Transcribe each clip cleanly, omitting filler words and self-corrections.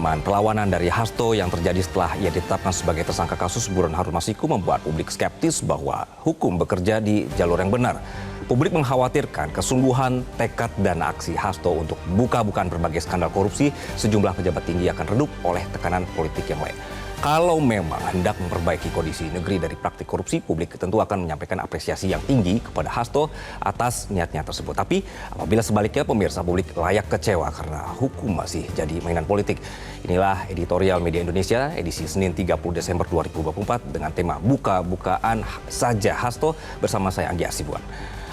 Perlawanan dari Hasto yang terjadi setelah ia ditetapkan sebagai tersangka kasus buron Harun Masiku membuat publik skeptis bahwa hukum bekerja di jalur yang benar. Publik mengkhawatirkan kesungguhan, tekad, dan aksi Hasto untuk buka-bukaan berbagai skandal korupsi sejumlah pejabat tinggi akan redup oleh tekanan politik yang lain. Kalau memang hendak memperbaiki kondisi negeri dari praktik korupsi, publik tentu akan menyampaikan apresiasi yang tinggi kepada Hasto atas niatnya tersebut. Tapi apabila sebaliknya, pemirsa, publik layak kecewa karena hukum masih jadi mainan politik. Inilah editorial Media Indonesia edisi Senin 30 Desember 2024 dengan tema Buka-bukaan saja Hasto bersama saya Anggi Asibuan.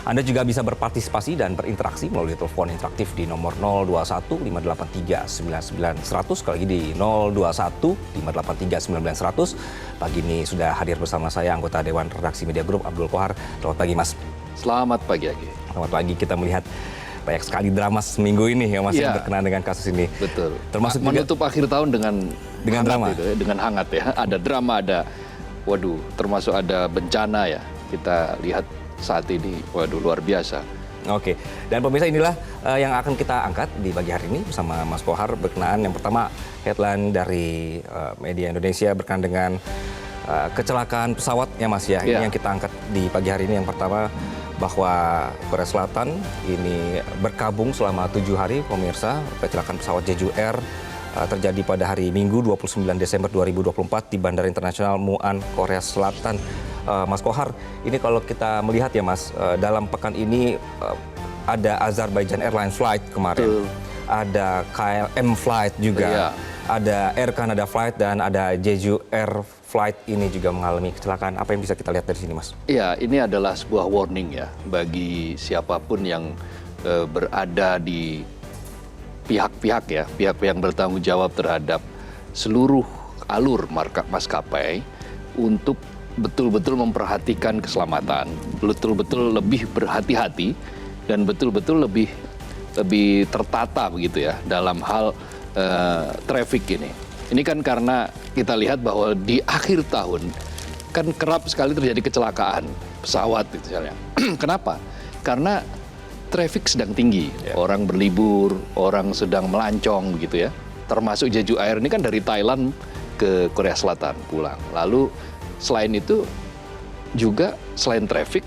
Anda juga bisa berpartisipasi dan berinteraksi melalui telepon interaktif di nomor 021 583 99100, sekali lagi di 021 583 99100. Pagi ini sudah hadir bersama saya anggota Dewan Redaksi Media Group Abdul Kohar. Selamat pagi, Mas. Selamat pagi, Agi. Selamat pagi. Kita melihat banyak sekali drama seminggu ini yang masih berkenaan dengan kasus ini. Betul. Termasuk menutup akhir tahun dengan drama. Itu, ya, dengan hangat ya. Ada drama, termasuk ada bencana ya. Kita lihat saat ini, luar biasa. Oke, dan pemirsa, inilah yang akan kita angkat di pagi hari ini bersama Mas Kohar berkenaan yang pertama headline dari Media Indonesia berkenaan dengan kecelakaan pesawat ya, Mas ya. Ini yang kita angkat di pagi hari ini. Yang pertama bahwa Korea Selatan ini berkabung selama 7 hari, pemirsa. Kecelakaan pesawat Jeju Air terjadi pada hari Minggu 29 Desember 2024 di Bandara Internasional Muan, Korea Selatan. Mas Kohar, ini kalau kita melihat ya, Mas, dalam pekan ini ada Azerbaijan Airlines flight kemarin, ada KLM flight juga, ada Air Canada flight, dan ada Jeju Air flight ini juga mengalami kecelakaan. Apa yang bisa kita lihat dari sini, Mas? Iya, ini adalah sebuah warning ya bagi siapapun yang berada di pihak-pihak ya, pihak-pihak yang bertanggung jawab terhadap seluruh alur maskapai untuk betul-betul memperhatikan keselamatan, betul-betul lebih berhati-hati, dan betul-betul lebih tertata begitu ya dalam hal traffic ini. Ini kan karena kita lihat bahwa di akhir tahun kan kerap sekali terjadi kecelakaan pesawat misalnya. Kenapa? Karena traffic sedang tinggi, orang berlibur, orang sedang melancong begitu ya. Termasuk Jeju Air ini kan dari Thailand ke Korea Selatan pulang. Lalu selain itu juga selain traffic,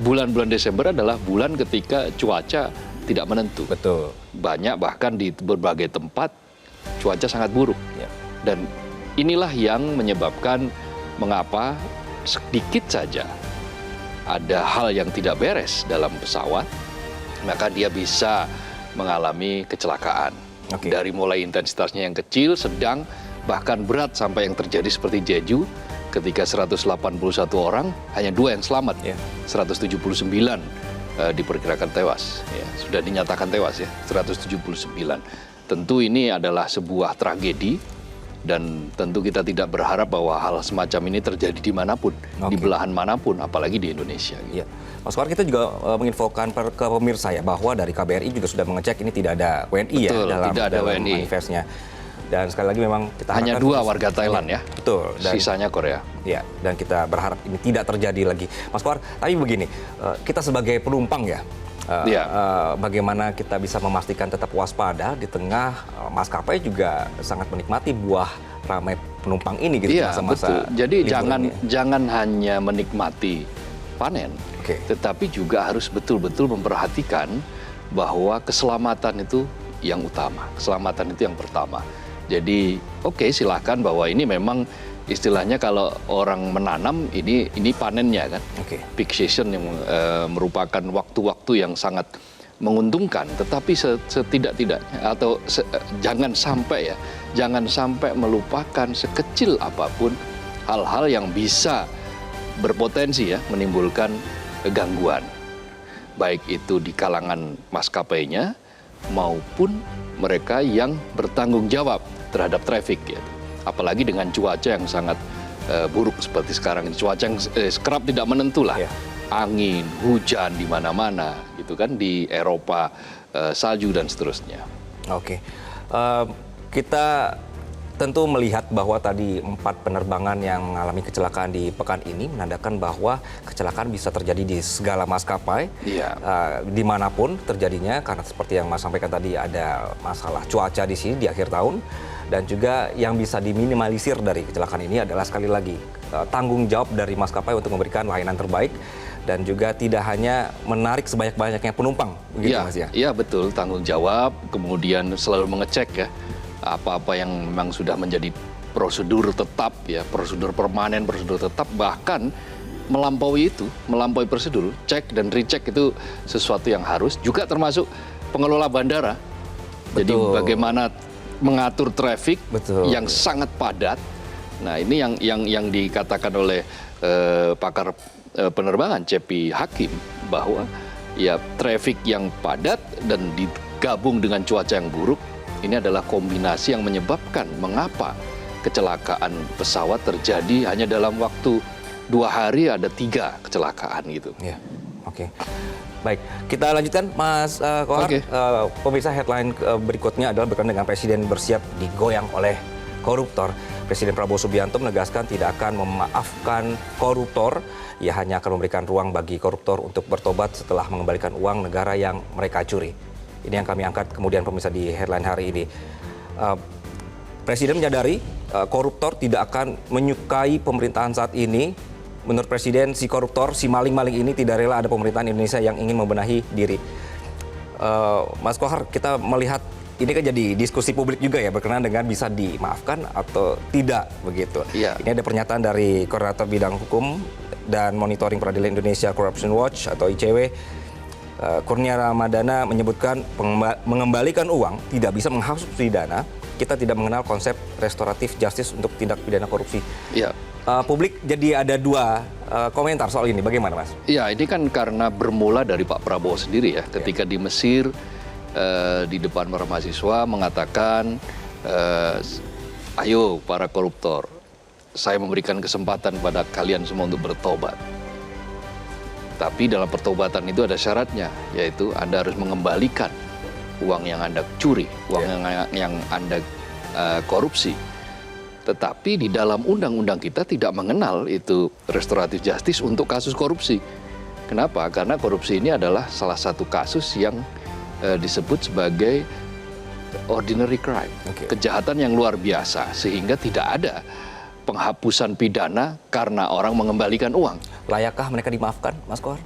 bulan-bulan Desember adalah bulan ketika cuaca tidak menentu. Betul. Banyak bahkan di berbagai tempat cuaca sangat buruk. Dan inilah yang menyebabkan mengapa sedikit saja ada hal yang tidak beres dalam pesawat, maka dia bisa mengalami kecelakaan. Dari mulai intensitasnya yang kecil, sedang, bahkan berat sampai yang terjadi seperti Jeju, ketika 181 orang, hanya 2 yang selamat. 179 diperkirakan tewas. Sudah dinyatakan tewas ya, 179. Tentu ini adalah sebuah tragedi, dan tentu kita tidak berharap bahwa hal semacam ini terjadi dimanapun, di belahan manapun, apalagi di Indonesia. Iya. Mas Kohar, kita juga menginfokan ke pemirsa ya, bahwa dari KBRI juga sudah mengecek ini tidak ada WNI dalam manifestnya. Dan sekali lagi memang kita hanya 2 warga Thailand ya. Betul. Dan sisanya Korea. Ya, dan kita berharap ini tidak terjadi lagi. Mas Kohar, tapi begini, kita sebagai penumpang ya, bagaimana kita bisa memastikan tetap waspada di tengah maskapai juga sangat menikmati buah ramai penumpang ini gitu masa-masa. Jadi jangan hanya menikmati panen, tetapi juga harus betul-betul memperhatikan bahwa keselamatan itu yang utama, keselamatan itu yang pertama. Jadi silakan, bahwa ini memang istilahnya kalau orang menanam ini panennya kan, peak season yang merupakan waktu-waktu yang sangat menguntungkan. Tetapi setidak-tidaknya atau jangan sampai melupakan sekecil apapun hal-hal yang bisa berpotensi ya menimbulkan gangguan, baik itu di kalangan maskapainya maupun mereka yang bertanggung jawab terhadap traffic ya. Apalagi dengan cuaca yang sangat buruk seperti sekarang ini, cuaca yang kerap tidak menentu lah, angin, hujan di mana-mana gitu kan, di Eropa, salju dan seterusnya. Kita tentu melihat bahwa tadi 4 penerbangan yang mengalami kecelakaan di pekan ini menandakan bahwa kecelakaan bisa terjadi di segala maskapai, dimanapun terjadinya, karena seperti yang Mas sampaikan tadi ada masalah cuaca di sini di akhir tahun, dan juga yang bisa diminimalisir dari kecelakaan ini adalah sekali lagi tanggung jawab dari maskapai untuk memberikan layanan terbaik dan juga tidak hanya menarik sebanyak-banyaknya penumpang, begitu Mas ya? Iya betul, tanggung jawab, kemudian selalu mengecek ya apa-apa yang memang sudah menjadi prosedur tetap ya, prosedur permanen, prosedur tetap, bahkan melampaui prosedur, cek dan recheck itu sesuatu yang harus, juga termasuk pengelola bandara. Betul. Jadi bagaimana mengatur traffic yang sangat padat. Nah, ini yang dikatakan oleh pakar penerbangan CP Hakim, bahwa ya traffic yang padat dan digabung dengan cuaca yang buruk, ini adalah kombinasi yang menyebabkan mengapa kecelakaan pesawat terjadi hanya dalam waktu 2 hari ada 3 kecelakaan gitu. Ya, oke. Baik, kita lanjutkan Mas Kohar. Pemirsa, headline berikutnya adalah berkaitan dengan Presiden bersiap digoyang oleh koruptor. Presiden Prabowo Subianto menegaskan tidak akan memaafkan koruptor. Ia hanya akan memberikan ruang bagi koruptor untuk bertobat setelah mengembalikan uang negara yang mereka curi. Ini yang kami angkat kemudian pemirsa di headline hari ini. Presiden menyadari koruptor tidak akan menyukai pemerintahan saat ini. Menurut Presiden, si koruptor, si maling-maling ini tidak rela ada pemerintahan Indonesia yang ingin membenahi diri. Mas Kohar, kita melihat ini kan jadi diskusi publik juga ya, berkenaan dengan bisa dimaafkan atau tidak begitu. Ya. Ini ada pernyataan dari Koordinator Bidang Hukum dan Monitoring Peradilan Indonesia Corruption Watch atau ICW. Kurnia Ramadana menyebutkan mengembalikan uang tidak bisa menghapus pidana. Kita tidak mengenal konsep restoratif justice untuk tindak pidana korupsi. Ya. Publik jadi ada 2 komentar soal ini. Bagaimana, Mas? Ya, ini kan karena bermula dari Pak Prabowo sendiri ya. Ketika di Mesir, di depan para mahasiswa mengatakan, ayo para koruptor, saya memberikan kesempatan pada kalian semua untuk bertobat. Tapi dalam pertobatan itu ada syaratnya, yaitu Anda harus mengembalikan uang yang Anda curi, uang yang Anda korupsi. Tetapi di dalam undang-undang kita tidak mengenal itu restoratif justice untuk kasus korupsi. Kenapa? Karena korupsi ini adalah salah satu kasus yang disebut sebagai ordinary crime, kejahatan yang luar biasa, sehingga tidak ada penghapusan pidana karena orang mengembalikan uang. Layakkah mereka dimaafkan, Mas Kohar?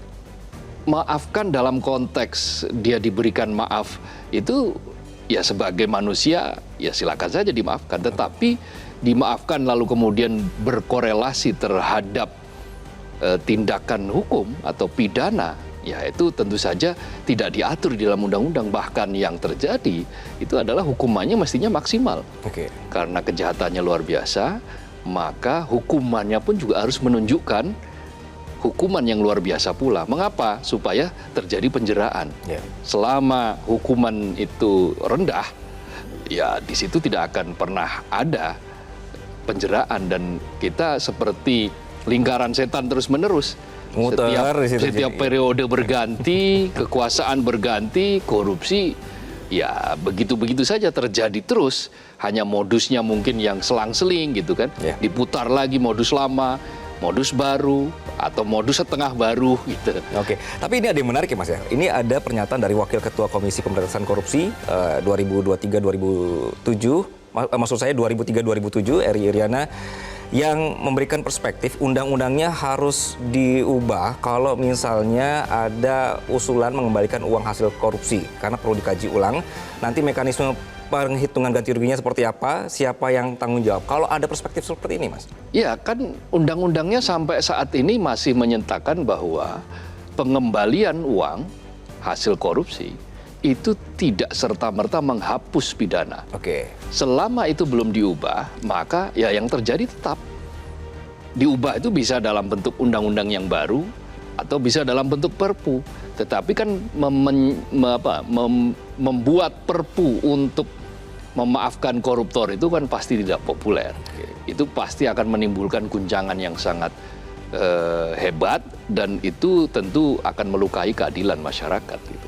Maafkan dalam konteks dia diberikan maaf itu ya sebagai manusia ya silakan saja dimaafkan. Tetapi dimaafkan lalu kemudian berkorelasi terhadap tindakan hukum atau pidana, ya itu tentu saja tidak diatur di dalam undang-undang. Bahkan yang terjadi itu adalah hukumannya mestinya maksimal. Karena kejahatannya luar biasa, maka hukumannya pun juga harus menunjukkan hukuman yang luar biasa pula. Mengapa? Supaya terjadi penjeraan. Selama hukuman itu rendah, ya di situ tidak akan pernah ada penjeraan, dan kita seperti lingkaran setan terus-menerus. Setiap periode berganti, kekuasaan berganti, korupsi ya begitu-begitu saja terjadi terus. Hanya modusnya mungkin yang selang-seling gitu kan. Diputar lagi modus lama, modus baru, atau modus setengah baru gitu. Tapi ini ada yang menarik ya Mas ya. Ini ada pernyataan dari Wakil Ketua Komisi Pemberantasan Korupsi 2023-2007, maksud saya 2003-2007, Eri Iriana, yang memberikan perspektif undang-undangnya harus diubah kalau misalnya ada usulan mengembalikan uang hasil korupsi, karena perlu dikaji ulang nanti mekanisme penghitungan ganti ruginya seperti apa, siapa yang tanggung jawab. Kalau ada perspektif seperti ini, Mas? Ya, kan undang-undangnya sampai saat ini masih menyatakan bahwa pengembalian uang hasil korupsi itu tidak serta-merta menghapus pidana. Selama itu belum diubah, maka ya yang terjadi tetap. Diubah itu bisa dalam bentuk undang-undang yang baru atau bisa dalam bentuk perpu. Tetapi kan membuat perpu untuk memaafkan koruptor itu kan pasti tidak populer. Itu pasti akan menimbulkan guncangan yang sangat hebat, dan itu tentu akan melukai keadilan masyarakat gitu.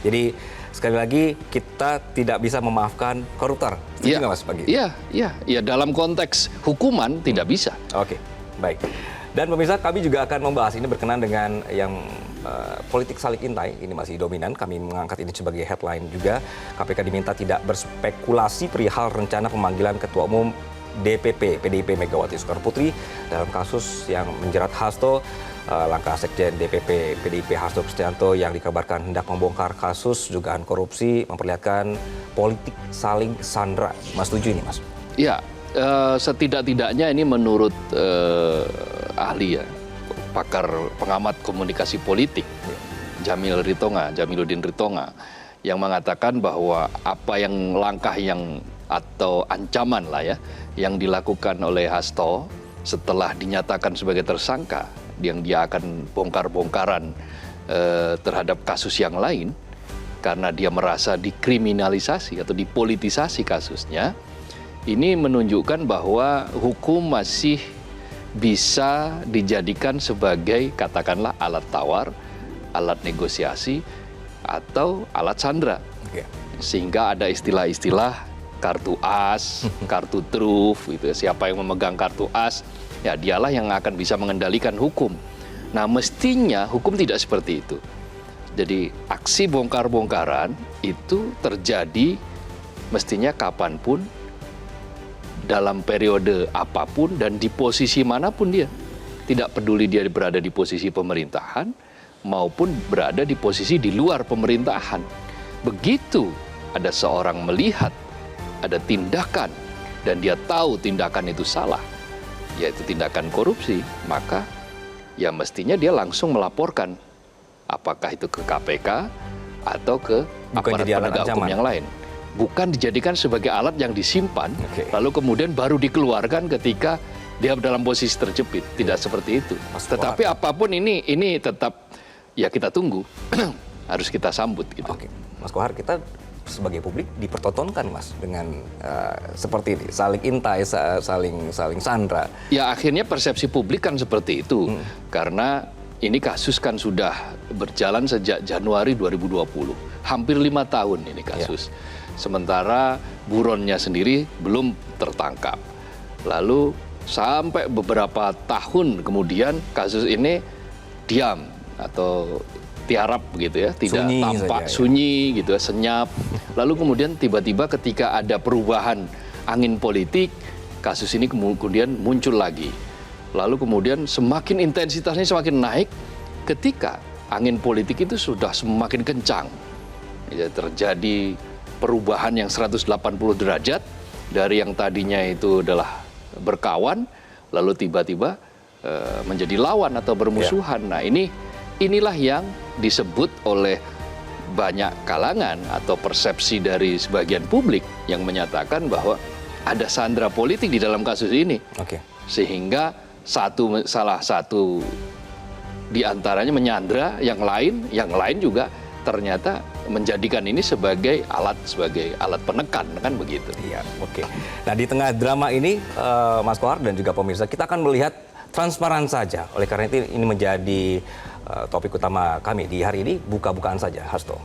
Jadi sekali lagi kita tidak bisa memaafkan koruptor. Setuju nggak Mas Pagi? Iya. Dalam konteks hukuman tidak bisa. Oke, baik. Dan pemirsa, kami juga akan membahas ini berkenaan dengan yang politik salik intai. Ini masih dominan. Kami mengangkat ini sebagai headline juga. KPK diminta tidak berspekulasi perihal rencana pemanggilan Ketua Umum DPP PDIP Megawati Soekarnoputri dalam kasus yang menjerat Hasto. Langkah Sekjen DPP PDIP Hasto Kristianto yang dikabarkan hendak membongkar kasus dugaan korupsi memperlihatkan politik saling sandra. Mas setuju ini, Mas? Ya, setidak-tidaknya ini menurut ahli ya, pakar pengamat komunikasi politik Jamiluddin Ritonga yang mengatakan bahwa apa yang langkah yang atau ancaman lah ya yang dilakukan oleh Hasto setelah dinyatakan sebagai tersangka yang dia akan bongkar-bongkaran terhadap kasus yang lain karena dia merasa dikriminalisasi atau dipolitisasi kasusnya, ini menunjukkan bahwa hukum masih bisa dijadikan sebagai katakanlah alat tawar, alat negosiasi, atau alat sandra. Sehingga ada istilah-istilah kartu as, kartu truf, gitu. Siapa yang memegang kartu as, ya dialah yang akan bisa mengendalikan hukum. Nah, mestinya hukum tidak seperti itu. Jadi aksi bongkar-bongkaran itu terjadi mestinya kapanpun, dalam periode apapun, dan di posisi manapun dia. Tidak peduli dia berada di posisi pemerintahan maupun berada di posisi di luar pemerintahan. Begitu ada seorang melihat ada tindakan dan dia tahu tindakan itu salah, yaitu tindakan korupsi, maka ya mestinya dia langsung melaporkan, apakah itu ke KPK atau ke aparat penegak hukum yang lain. Bukan dijadikan sebagai alat yang disimpan, lalu kemudian baru dikeluarkan ketika dia dalam posisi terjepit. Tidak seperti itu. Tetapi apapun ini tetap ya kita tunggu, harus kita sambut gitu. Oke, Mas Kohar, kita sebagai publik dipertontonkan, Mas, dengan seperti ini, saling intai, saling sandra. Ya akhirnya persepsi publik kan seperti itu, karena ini kasus kan sudah berjalan sejak Januari 2020, hampir 5 tahun ini kasus. Sementara buronnya sendiri belum tertangkap. Lalu sampai beberapa tahun kemudian kasus ini diam atau tiarap gitu ya, tidak sunyi tampak saja, sunyi gitu ya, senyap. Lalu kemudian tiba-tiba ketika ada perubahan angin politik, kasus ini kemudian muncul lagi. Lalu kemudian semakin intensitasnya semakin naik ketika angin politik itu sudah semakin kencang. Ya, terjadi perubahan yang 180 derajat dari yang tadinya itu adalah berkawan, lalu tiba-tiba menjadi lawan atau bermusuhan. Nah, inilah yang disebut oleh banyak kalangan atau persepsi dari sebagian publik yang menyatakan bahwa ada sandra politik di dalam kasus ini. Sehingga salah satu di antaranya menyandra yang lain juga ternyata menjadikan ini sebagai alat penekan, kan begitu. Iya, oke. Nah, di tengah drama ini, Mas Kohar dan juga pemirsa, kita akan melihat transparan saja. Oleh karena itu ini menjadi topik utama kami di hari ini, buka-bukaan saja, Hasto.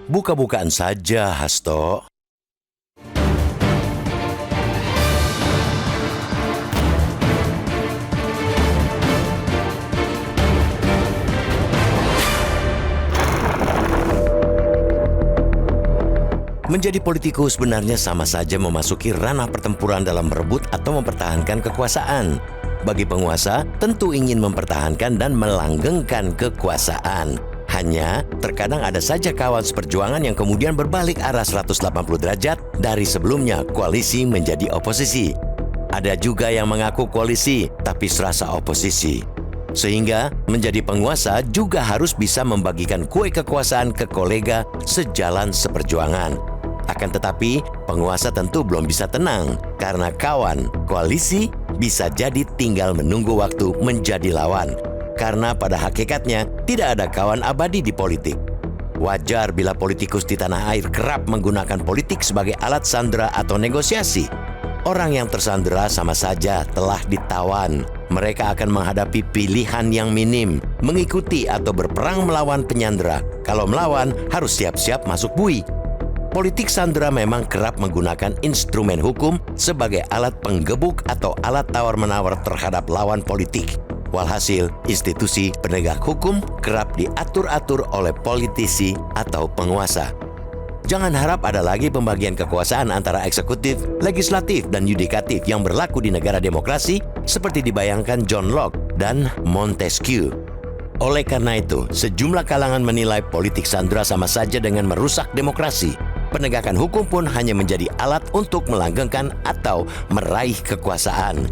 Buka-bukaan saja, Hasto. Menjadi politikus sebenarnya sama saja memasuki ranah pertempuran dalam merebut atau mempertahankan kekuasaan. Bagi penguasa, tentu ingin mempertahankan dan melanggengkan kekuasaan. Hanya, terkadang ada saja kawan seperjuangan yang kemudian berbalik arah 180 derajat dari sebelumnya koalisi menjadi oposisi. Ada juga yang mengaku koalisi, tapi serasa oposisi. Sehingga, menjadi penguasa juga harus bisa membagikan kue kekuasaan ke kolega sejalan seperjuangan. Akan tetapi, penguasa tentu belum bisa tenang, karena kawan, koalisi, bisa jadi tinggal menunggu waktu menjadi lawan. Karena pada hakikatnya, tidak ada kawan abadi di politik. Wajar bila politikus di tanah air kerap menggunakan politik sebagai alat sandera atau negosiasi. Orang yang tersandera sama saja telah ditawan. Mereka akan menghadapi pilihan yang minim, mengikuti atau berperang melawan penyandera. Kalau melawan, harus siap-siap masuk bui. Politik sandera memang kerap menggunakan instrumen hukum sebagai alat penggebuk atau alat tawar-menawar terhadap lawan politik. Walhasil, institusi penegak hukum kerap diatur-atur oleh politisi atau penguasa. Jangan harap ada lagi pembagian kekuasaan antara eksekutif, legislatif, dan yudikatif yang berlaku di negara demokrasi seperti dibayangkan John Locke dan Montesquieu. Oleh karena itu, sejumlah kalangan menilai politik sandera sama saja dengan merusak demokrasi. Penegakan hukum pun hanya menjadi alat untuk melanggengkan atau meraih kekuasaan.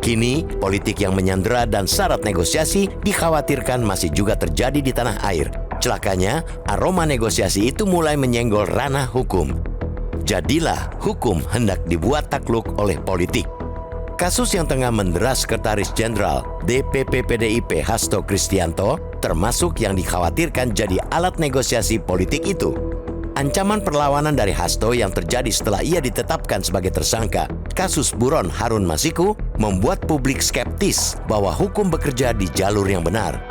Kini, politik yang menyandera dan syarat negosiasi dikhawatirkan masih juga terjadi di tanah air. Celakanya, aroma negosiasi itu mulai menyenggol ranah hukum. Jadilah hukum hendak dibuat takluk oleh politik. Kasus yang tengah mendera Sekretaris Jenderal DPP PDIP Hasto Kristianto termasuk yang dikhawatirkan jadi alat negosiasi politik itu. Ancaman perlawanan dari Hasto yang terjadi setelah ia ditetapkan sebagai tersangka kasus buron Harun Masiku membuat publik skeptis bahwa hukum bekerja di jalur yang benar.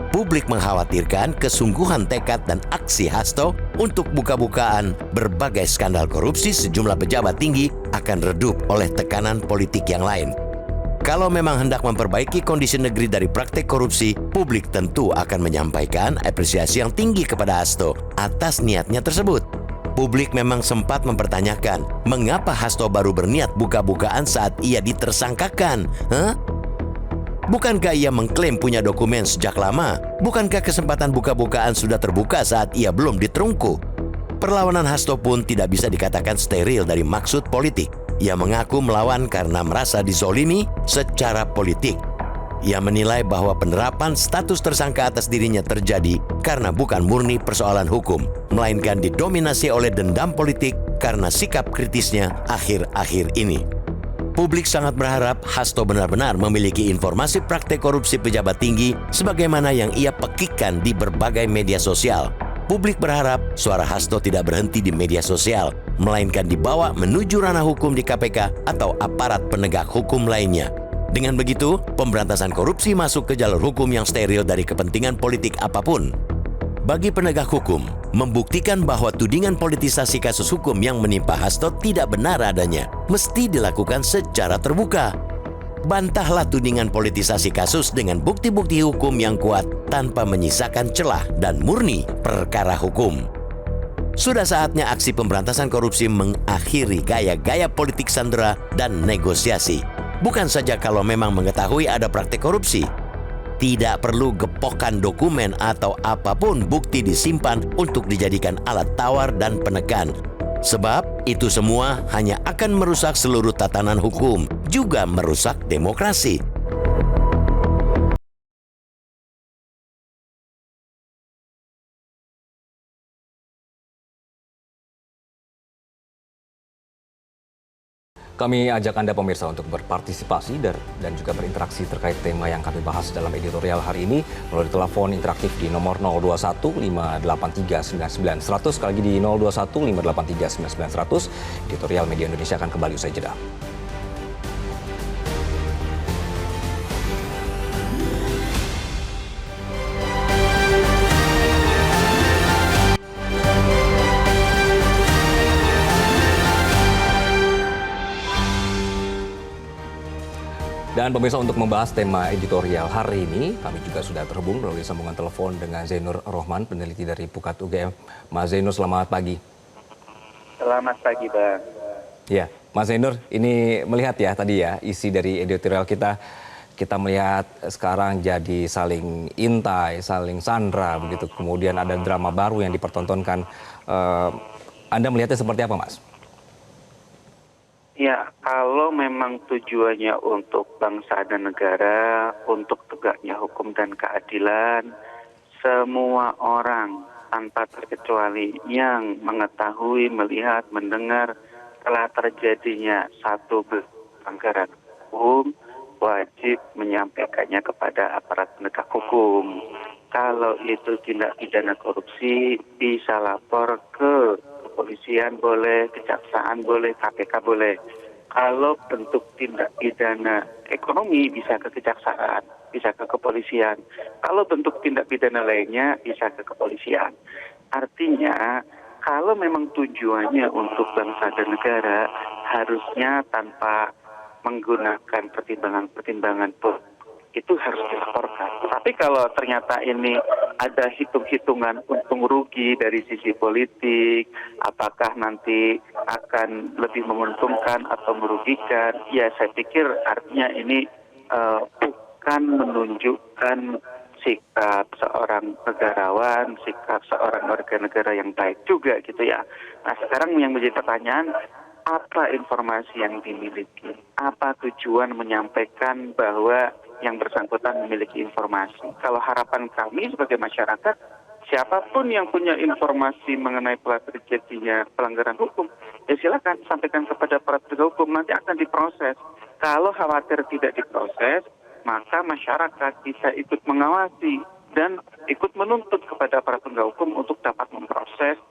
Publik mengkhawatirkan kesungguhan tekad dan aksi Hasto untuk buka-bukaan berbagai skandal korupsi sejumlah pejabat tinggi akan redup oleh tekanan politik yang lain. Kalau memang hendak memperbaiki kondisi negeri dari praktek korupsi, publik tentu akan menyampaikan apresiasi yang tinggi kepada Hasto atas niatnya tersebut. Publik memang sempat mempertanyakan, mengapa Hasto baru berniat buka-bukaan saat ia ditersangkakan? Bukankah ia mengklaim punya dokumen sejak lama? Bukankah kesempatan buka-bukaan sudah terbuka saat ia belum diterungku? Perlawanan Hasto pun tidak bisa dikatakan steril dari maksud politik. Ia mengaku melawan karena merasa dizolimi secara politik. Ia menilai bahwa penerapan status tersangka atas dirinya terjadi karena bukan murni persoalan hukum, melainkan didominasi oleh dendam politik karena sikap kritisnya akhir-akhir ini. Publik sangat berharap Hasto benar-benar memiliki informasi praktek korupsi pejabat tinggi sebagaimana yang ia pekikkan di berbagai media sosial. Publik berharap suara Hasto tidak berhenti di media sosial, melainkan dibawa menuju ranah hukum di KPK atau aparat penegak hukum lainnya. Dengan begitu, pemberantasan korupsi masuk ke jalur hukum yang steril dari kepentingan politik apapun. Bagi penegak hukum, membuktikan bahwa tudingan politisasi kasus hukum yang menimpa Hasto tidak benar adanya, mesti dilakukan secara terbuka. Bantahlah tudingan politisasi kasus dengan bukti-bukti hukum yang kuat tanpa menyisakan celah dan murni perkara hukum. Sudah saatnya aksi pemberantasan korupsi mengakhiri gaya-gaya politik sandera dan negosiasi. Bukan saja kalau memang mengetahui ada praktek korupsi. Tidak perlu gepokan dokumen atau apapun bukti disimpan untuk dijadikan alat tawar dan penekan. Sebab itu semua hanya akan merusak seluruh tatanan hukum, juga merusak demokrasi. Kami ajak Anda pemirsa untuk berpartisipasi dan juga berinteraksi terkait tema yang kami bahas dalam editorial hari ini melalui telepon interaktif di nomor 021 583 99 100. Sekali lagi di 021 583 99 100. Editorial Media Indonesia akan kembali usai jeda. Dan pemirsa, untuk membahas tema editorial hari ini, kami juga sudah terhubung melalui sambungan telepon dengan Zainur Rohman, peneliti dari Pukat UGM. Mas Zainur, selamat pagi. Selamat pagi, Bang. Ya, Mas Zainur, ini melihat ya tadi ya isi dari editorial kita melihat sekarang jadi saling intai, saling sandra begitu. Kemudian ada drama baru yang dipertontonkan. Anda melihatnya seperti apa, Mas? Ya, kalau memang tujuannya untuk bangsa dan negara, untuk tegaknya hukum dan keadilan, semua orang tanpa terkecuali yang mengetahui, melihat, mendengar telah terjadinya satu pelanggaran hukum, wajib menyampaikannya kepada aparat penegak hukum. Kalau itu tindak pidana korupsi bisa lapor ke kepolisian boleh, kejaksaan boleh, KPK boleh. Kalau bentuk tindak pidana ekonomi bisa ke kejaksaan, bisa ke kepolisian. Kalau bentuk tindak pidana lainnya bisa ke kepolisian. Artinya kalau memang tujuannya untuk bangsa dan negara, harusnya tanpa menggunakan pertimbangan-pertimbangan itu harus dilaporkan. Tapi kalau ternyata ini ada hitung-hitungan untung rugi dari sisi politik, apakah nanti akan lebih menguntungkan atau merugikan, ya saya pikir artinya ini bukan menunjukkan sikap seorang negarawan, sikap seorang warga negara yang baik juga gitu ya. Nah sekarang yang menjadi pertanyaan, apa informasi yang dimiliki? Apa tujuan menyampaikan bahwa yang bersangkutan memiliki informasi? Kalau harapan kami sebagai masyarakat, siapapun yang punya informasi mengenai terjadinya pelanggaran hukum, ya silakan sampaikan kepada aparat penegak hukum, nanti akan diproses. Kalau khawatir tidak diproses, maka masyarakat bisa ikut mengawasi dan ikut menuntut kepada aparat penegak hukum untuk dapat memproses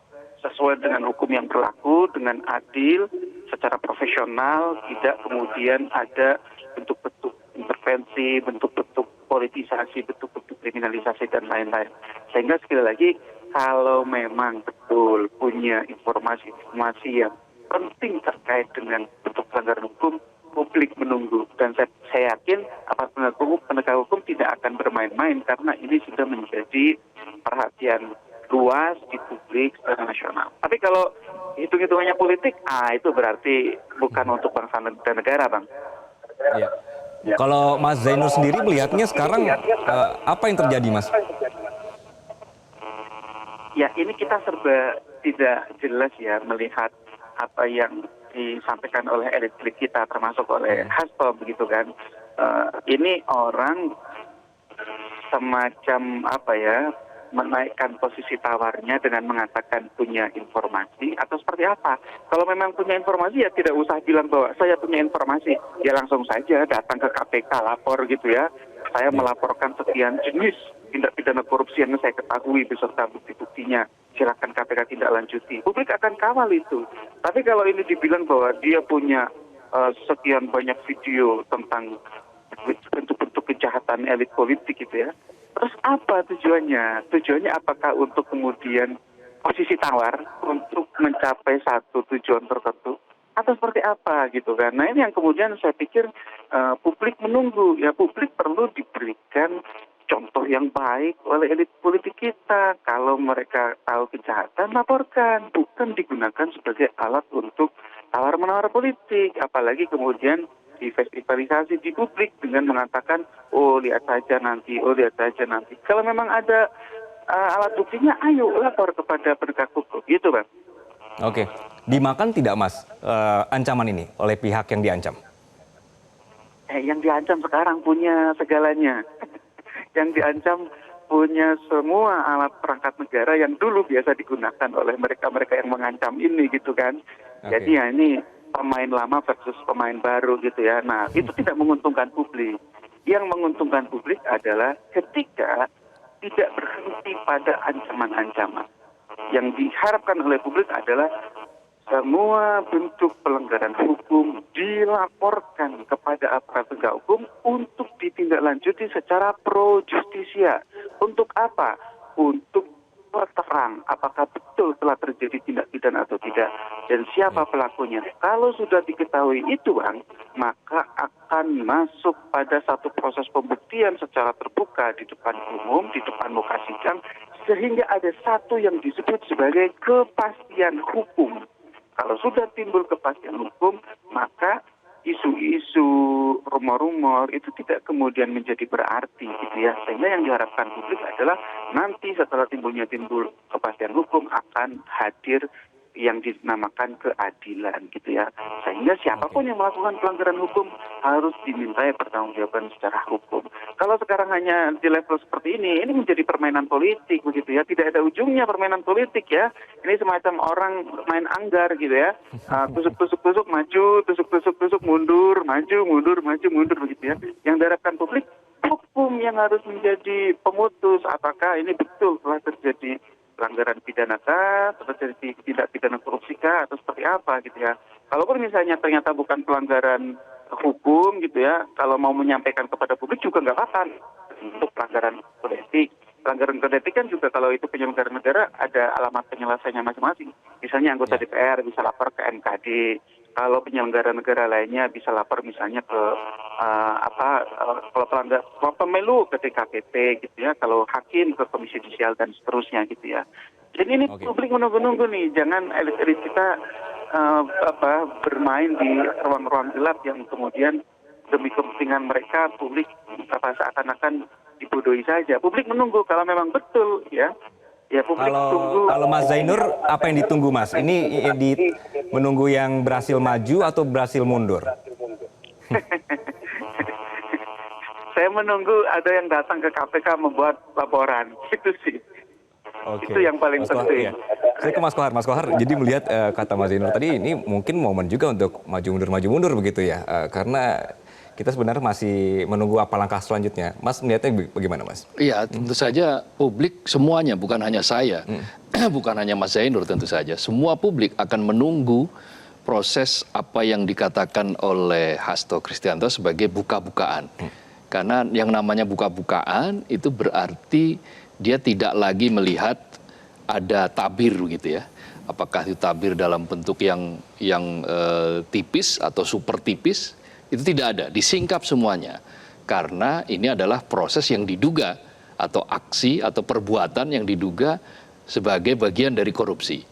sesuai dengan hukum yang berlaku, dengan adil, secara profesional, tidak kemudian ada bentuk-bentuk intervensi, bentuk-bentuk politisasi, bentuk-bentuk kriminalisasi, dan lain-lain. Sehingga sekali lagi, kalau memang betul punya informasi-informasi yang penting terkait dengan bentuk pelanggaran hukum, publik menunggu. Dan saya yakin aparat penegak hukum tidak akan bermain-main, karena ini sudah menjadi perhatian luas di publik secara nasional. Tapi kalau hitung-hitungannya politik, itu berarti bukan untuk bangsa dan negara, Bang. Ya. Kalau Mas Zainur sendiri melihatnya sekarang apa yang terjadi, Mas? Ya, ini kita serba tidak jelas ya melihat apa yang disampaikan oleh elit kita, termasuk oleh Hasto, begitu kan. Ini orang semacam menaikkan posisi tawarnya dengan mengatakan punya informasi atau seperti apa. Kalau memang punya informasi ya tidak usah bilang bahwa saya punya informasi. Ya langsung saja datang ke KPK lapor gitu ya. Saya melaporkan sekian jenis tindak pidana korupsi yang saya ketahui beserta bukti-buktinya. Silakan KPK tindak lanjuti. Publik akan kawal itu. Tapi kalau ini dibilang bahwa dia punya sekian banyak video tentang bentuk-bentuk kejahatan elit politik gitu ya. Terus apa tujuannya? Tujuannya apakah untuk kemudian posisi tawar untuk mencapai satu tujuan tertentu? Atau seperti apa gitu kan? Nah ini yang kemudian saya pikir publik menunggu. Ya publik perlu diberikan contoh yang baik oleh elit politik kita. Kalau mereka tahu kejahatan, laporkan. Bukan digunakan sebagai alat untuk tawar-menawar politik. Apalagi kemudian divestivalisasi di publik dengan mengatakan, oh lihat saja nanti. Kalau memang ada alat buktinya, ayo lapor kepada penegak hukum. Gitu, Bang. Oke. Dimakan tidak, Mas, ancaman ini oleh pihak yang diancam? Yang diancam sekarang punya segalanya. Yang diancam punya semua alat perangkat negara yang dulu biasa digunakan oleh mereka-mereka yang mengancam ini gitu kan. Okay. Jadi ya ini pemain lama versus pemain baru gitu ya. Nah itu tidak menguntungkan publik. Yang menguntungkan publik adalah ketika tidak berhenti pada ancaman-ancaman. Yang diharapkan oleh publik adalah semua bentuk pelanggaran hukum dilaporkan kepada aparat penegak hukum untuk ditindaklanjuti secara pro justisia. Untuk apa? Untuk terang apakah betul telah terjadi tindak pidana atau tidak dan siapa pelakunya. Kalau sudah diketahui itu, Bang, maka akan masuk pada satu proses pembuktian secara terbuka di depan umum, di depan muka sidang, sehingga ada satu yang disebut sebagai kepastian hukum. Kalau sudah timbul kepastian hukum, maka isu-isu, rumor-rumor itu tidak kemudian menjadi berarti gitu ya. Sehingga yang diharapkan publik adalah nanti setelah timbul kepastian hukum akan hadir yang dinamakan keadilan gitu ya. Sehingga siapapun yang melakukan pelanggaran hukum harus dimintai pertanggungjawaban secara hukum. Kalau sekarang hanya di level seperti ini menjadi permainan politik begitu ya. Tidak ada ujungnya permainan politik ya. Ini semacam orang main anggar gitu ya. Tusuk-tusuk maju, tusuk-tusuk mundur, maju, mundur begitu ya. Yang diharapkan publik, hukum hukum yang harus menjadi pemutus apakah ini betul telah terjadi pelanggaran pidana kah, terjadi tindak pidana korupsi kah, atau seperti apa gitu ya. Kalaupun misalnya ternyata bukan pelanggaran hukum gitu ya, kalau mau menyampaikan kepada publik juga nggak apa-apa untuk pelanggaran kode etik. Pelanggaran kode etik kan juga kalau itu penyelenggara negara ada alamat penyelesaiannya masing-masing. Misalnya anggota DPR bisa lapor ke MKD. Kalau penyelenggara negara lainnya bisa lapor misalnya ke kalau pemilu ke DKPP gitu ya, kalau hakim ke Komisi Judisial dan seterusnya gitu ya. Jadi ini publik menunggu-nunggu nih, jangan elit-elit kita bermain di ruang-ruang gelap yang kemudian demi kepentingan mereka publik seakan-akan dibodohi saja. Publik menunggu kalau memang betul ya. Ya, kalau Mas Zainur, apa yang ditunggu Mas? Ini menunggu yang berhasil maju atau berhasil mundur? Saya menunggu ada yang datang ke KPK membuat laporan, itu sih. Itu yang paling penting. Ya. Saya ke Mas Kohar. Mas Kohar, jadi melihat kata Mas Zainur tadi, ini mungkin momen juga untuk maju mundur begitu ya, karena kita sebenarnya masih menunggu apa langkah selanjutnya. Mas melihatnya bagaimana, Mas? Iya, tentu saja publik semuanya, bukan hanya saya, bukan hanya Mas Zainur tentu saja. Semua publik akan menunggu proses apa yang dikatakan oleh Hasto Kristianto sebagai buka-bukaan. Karena yang namanya buka-bukaan itu berarti dia tidak lagi melihat ada tabir gitu ya. Apakah itu tabir dalam bentuk yang tipis atau super tipis? Itu tidak ada, disingkap semuanya. Karena ini adalah proses yang diduga atau aksi atau perbuatan yang diduga sebagai bagian dari korupsi.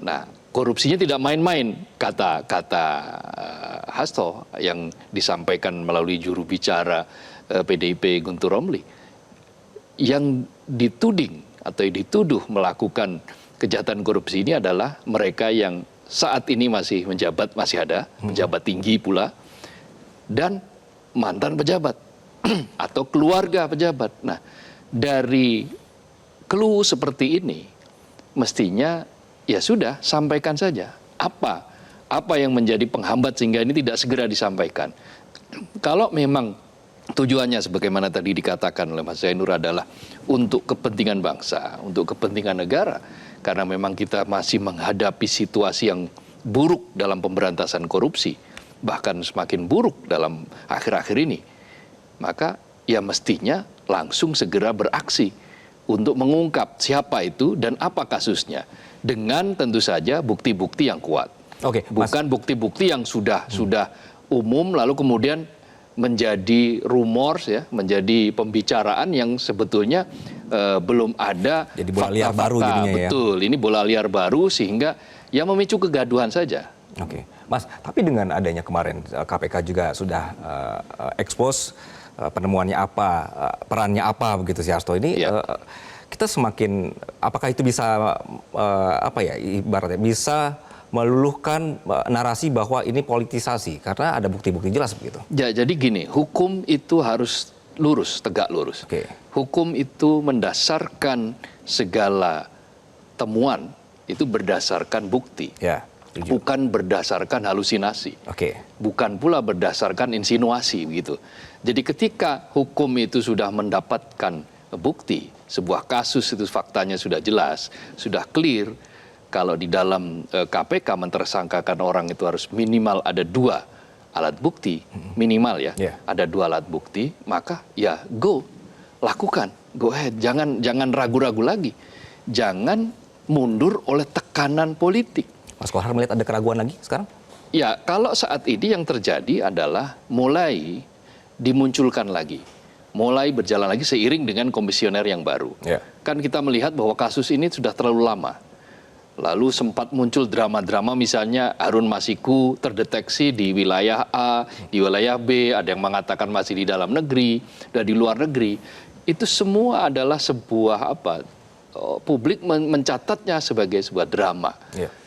Nah, korupsinya tidak main-main, kata Hasto yang disampaikan melalui juru bicara PDIP Guntur Romli. Yang dituding atau dituduh melakukan kejahatan korupsi ini adalah mereka yang saat ini masih menjabat, masih ada, pejabat tinggi pula, dan mantan pejabat atau keluarga pejabat. Nah, dari clue seperti ini, mestinya ya sudah, sampaikan saja. Apa yang menjadi penghambat sehingga ini tidak segera disampaikan. Kalau memang tujuannya sebagaimana tadi dikatakan oleh Mas Zainur adalah untuk kepentingan bangsa, untuk kepentingan negara, karena memang kita masih menghadapi situasi yang buruk dalam pemberantasan korupsi, bahkan semakin buruk dalam akhir-akhir ini, maka ya mestinya langsung segera beraksi untuk mengungkap siapa itu dan apa kasusnya, dengan tentu saja bukti-bukti yang kuat. Bukan bukti-bukti yang sudah umum lalu kemudian menjadi rumors ya, menjadi pembicaraan yang sebetulnya belum ada. Jadi bola liar baru jadinya ya. Betul, ini bola liar baru sehingga ya memicu kegaduhan saja. Oke, Mas, tapi dengan adanya kemarin KPK juga sudah expose penemuannya apa, perannya apa begitu si Hasto ini, kita semakin, apakah itu bisa ibaratnya bisa meluluhkan narasi bahwa ini politisasi karena ada bukti-bukti jelas begitu. Ya, jadi gini, hukum itu harus lurus, tegak lurus. Hukum itu mendasarkan segala temuan itu berdasarkan bukti. Bukan berdasarkan halusinasi, bukan pula berdasarkan insinuasi begitu. Jadi ketika hukum itu sudah mendapatkan bukti, sebuah kasus itu faktanya sudah jelas, sudah clear, kalau di dalam KPK mentersangkakan orang itu harus minimal ada 2 alat bukti, minimal ya, ada 2 alat bukti, maka ya go, lakukan, go ahead, jangan ragu-ragu lagi, jangan mundur oleh tekanan politik. Mas Kohar melihat ada keraguan lagi sekarang? Ya, kalau saat ini yang terjadi adalah mulai dimunculkan lagi, mulai berjalan lagi seiring dengan komisioner yang baru. Kan kita melihat bahwa kasus ini sudah terlalu lama. Lalu sempat muncul drama-drama misalnya Harun Masiku terdeteksi di wilayah A, di wilayah B, ada yang mengatakan masih di dalam negeri, dan di luar negeri. Itu semua adalah sebuah publik mencatatnya sebagai sebuah drama.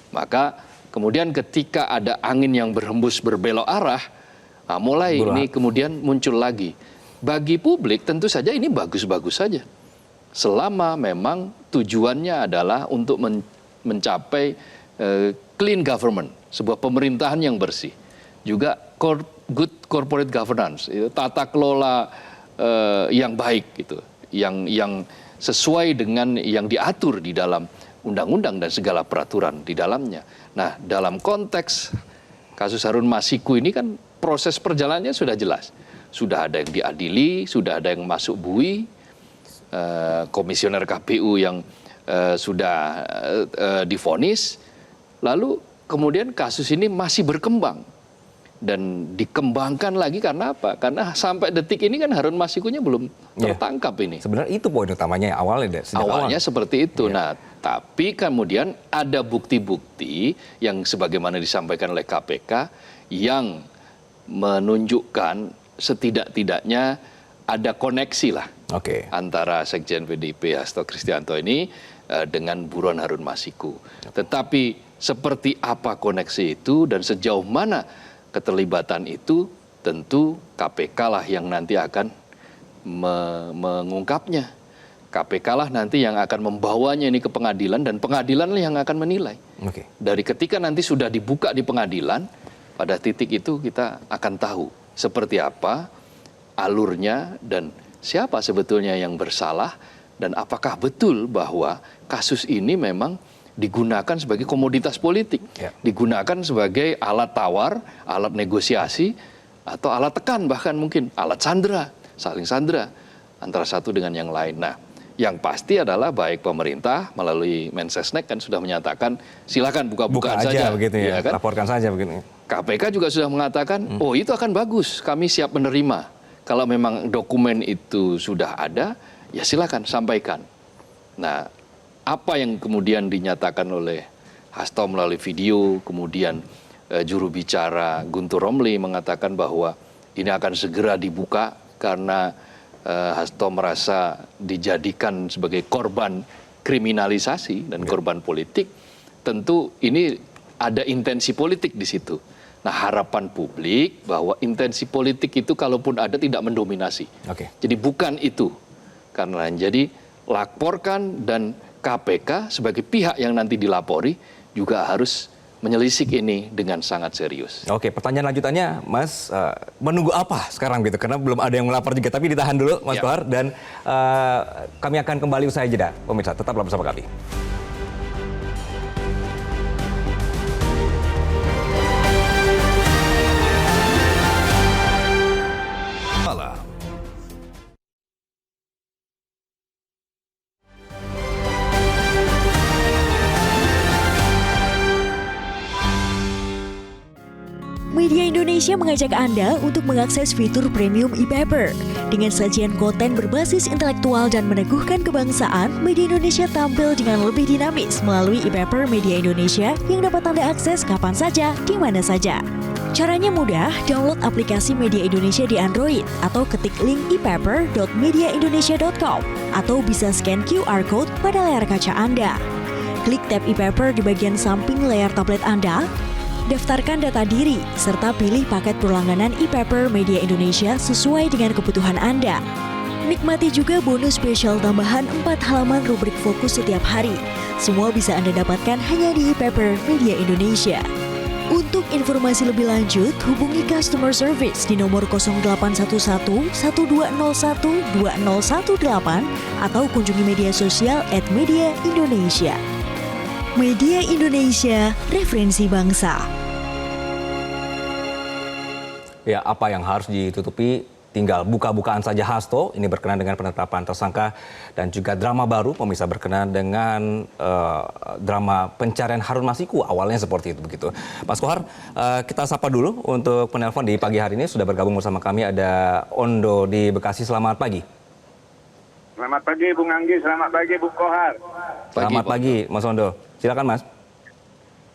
Maka kemudian ketika ada angin yang berhembus berbelok arah, mulai ini kemudian muncul lagi. Bagi publik tentu saja ini bagus-bagus saja. Selama memang tujuannya adalah untuk mencapai clean government, sebuah pemerintahan yang bersih. Juga good corporate governance, tata kelola yang baik gitu, yang sesuai dengan yang diatur di dalam undang-undang dan segala peraturan di dalamnya. Nah, dalam konteks kasus Harun Masiku ini kan proses perjalanannya sudah jelas. Sudah ada yang diadili, sudah ada yang masuk bui, komisioner KPU yang sudah divonis, lalu kemudian kasus ini masih berkembang. Dan dikembangkan lagi karena apa? Karena sampai detik ini kan Harun Masikunya belum tertangkap ini. Sebenarnya itu poin utamanya awalnya. Awalnya seperti itu. Nah, tapi kemudian ada bukti-bukti yang sebagaimana disampaikan oleh KPK yang menunjukkan setidak-tidaknya ada koneksi lah antara Sekjen PDIP Hasto Kristianto ini dengan buron Harun Masiku. Tetapi seperti apa koneksi itu dan sejauh mana keterlibatan itu, tentu KPK lah yang nanti akan mengungkapnya. KPK lah nanti yang akan membawanya ini ke pengadilan dan pengadilan lah yang akan menilai. Dari ketika nanti sudah dibuka di pengadilan, pada titik itu kita akan tahu seperti apa alurnya dan siapa sebetulnya yang bersalah dan apakah betul bahwa kasus ini memang digunakan sebagai komoditas politik, digunakan sebagai alat tawar, alat negosiasi, atau alat tekan, bahkan mungkin alat sandera, saling sandera antara satu dengan yang lain. Nah, yang pasti adalah baik pemerintah melalui Mensesnek kan sudah menyatakan silakan buka-bukaan saja, begitu ya, kan? Laporkan saja begini. KPK juga sudah mengatakan, oh itu akan bagus, kami siap menerima. Kalau memang dokumen itu sudah ada, ya silakan sampaikan. Nah, apa yang kemudian dinyatakan oleh Hasto melalui video, kemudian juru bicara Guntur Romli mengatakan bahwa ini akan segera dibuka karena Hasto merasa dijadikan sebagai korban kriminalisasi dan korban politik, tentu ini ada intensi politik di situ. Nah, harapan publik bahwa intensi politik itu kalaupun ada tidak mendominasi. Jadi bukan itu. Karena jadi laporkan dan KPK sebagai pihak yang nanti dilapori juga harus menelisik ini dengan sangat serius. Oke, pertanyaan lanjutannya, Mas, menunggu apa sekarang gitu? Karena belum ada yang melapor juga, tapi ditahan dulu, Mas Kohar, dan kami akan kembali usai jeda. Pemirsa, tetaplah bersama kami. Media Indonesia mengajak Anda untuk mengakses fitur premium e-paper. Dengan sajian konten berbasis intelektual dan meneguhkan kebangsaan, Media Indonesia tampil dengan lebih dinamis melalui e-paper Media Indonesia yang dapat Anda akses kapan saja, di mana saja. Caranya mudah, download aplikasi Media Indonesia di Android atau ketik link e-paper.mediaindonesia.com atau bisa scan QR Code pada layar kaca Anda. Klik tab e-paper di bagian samping layar tablet Anda, daftarkan data diri, serta pilih paket berlangganan e-paper Media Indonesia sesuai dengan kebutuhan Anda. Nikmati juga bonus spesial tambahan 4 halaman rubrik fokus setiap hari. Semua bisa Anda dapatkan hanya di e-paper Media Indonesia. Untuk informasi lebih lanjut, hubungi customer service di nomor 0811 1201 2018 atau kunjungi media sosial @mediaindonesia. Media Indonesia, referensi bangsa. Ya, apa yang harus ditutupi tinggal buka-bukaan saja Hasto. Ini berkenaan dengan penetapan tersangka dan juga drama baru, pemirsa, berkenaan dengan drama pencarian Harun Masiku. Awalnya seperti itu begitu. Mas Kohar, kita sapa dulu untuk penelpon di pagi hari ini. Sudah bergabung bersama kami ada Ondo di Bekasi. Selamat pagi. Selamat pagi Bung Anggi, selamat pagi Bung Kohar. Selamat pagi Mas Ondo. Silakan Mas.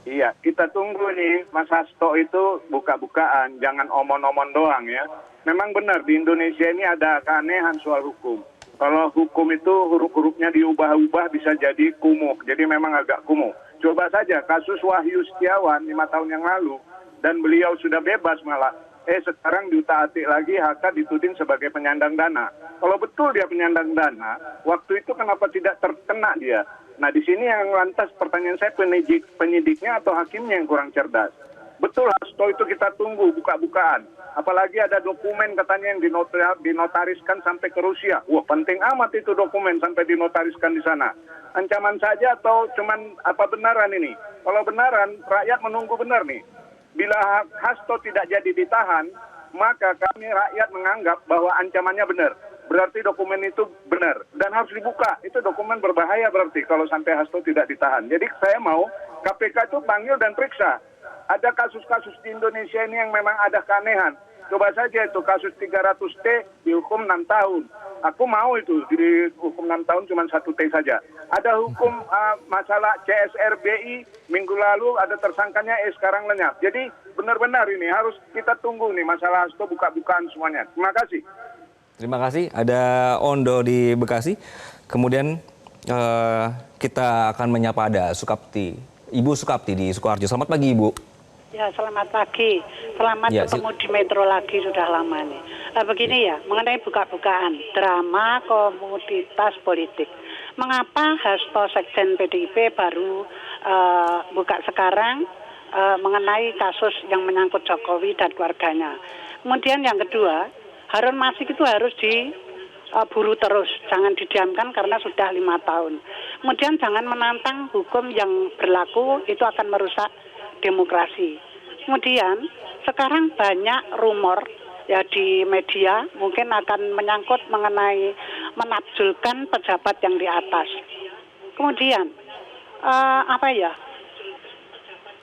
Iya, kita tunggu nih Mas Hasto itu buka-bukaan, jangan omon-omon doang ya. Memang benar di Indonesia ini ada keanehan soal hukum. Kalau hukum itu huruf-hurufnya diubah-ubah bisa jadi kumuh, jadi memang agak kumuh. Coba saja kasus Wahyu Setiawan 5 tahun yang lalu dan beliau sudah bebas malah. Sekarang diutak-atik lagi HK dituding sebagai penyandang dana. Kalau betul dia penyandang dana, waktu itu kenapa tidak terkena dia? Nah di sini yang lantas pertanyaan saya penyidiknya atau hakimnya yang kurang cerdas. Betul, Hasto itu kita tunggu buka-bukaan. Apalagi ada dokumen katanya yang dinotariskan sampai ke Rusia. Wah, penting amat itu dokumen sampai dinotariskan di sana. Ancaman saja atau cuman apa benaran ini? Kalau benaran, rakyat menunggu benar nih. Bila Hasto tidak jadi ditahan, maka kami rakyat menganggap bahwa ancamannya benar. Berarti dokumen itu benar dan harus dibuka. Itu dokumen berbahaya berarti kalau sampai Hasto tidak ditahan. Jadi saya mau KPK itu panggil dan periksa. Ada kasus-kasus di Indonesia ini yang memang ada keanehan. Coba saja itu kasus 300T dihukum 6 tahun. Aku mau itu dihukum 6 tahun cuma 1 T saja. Ada hukum masalah CSRBI minggu lalu ada tersangkanya sekarang lenyap. Jadi benar-benar ini harus kita tunggu nih masalah Hasto buka-bukaan semuanya. Terima kasih. Terima kasih. Ada Ondo di Bekasi. Kemudian kita akan menyapa ada Sukapti. Ibu Sukapti di Sukoharjo. Selamat pagi, Ibu. Ya, selamat pagi. Selamat ya, ketemu di Metro lagi, sudah lama nih. Begini ya, mengenai buka-bukaan, drama komoditas politik. Mengapa Hasto Sekjen PDIP baru buka sekarang mengenai kasus yang menyangkut Jokowi dan keluarganya. Kemudian yang kedua, Harun Masiku itu harus diburu terus, jangan didiamkan karena sudah 5 tahun. Kemudian jangan menantang hukum yang berlaku, itu akan merusak demokrasi. Kemudian sekarang banyak rumor ya di media mungkin akan menyangkut mengenai menafjulkan pejabat yang di atas. Kemudian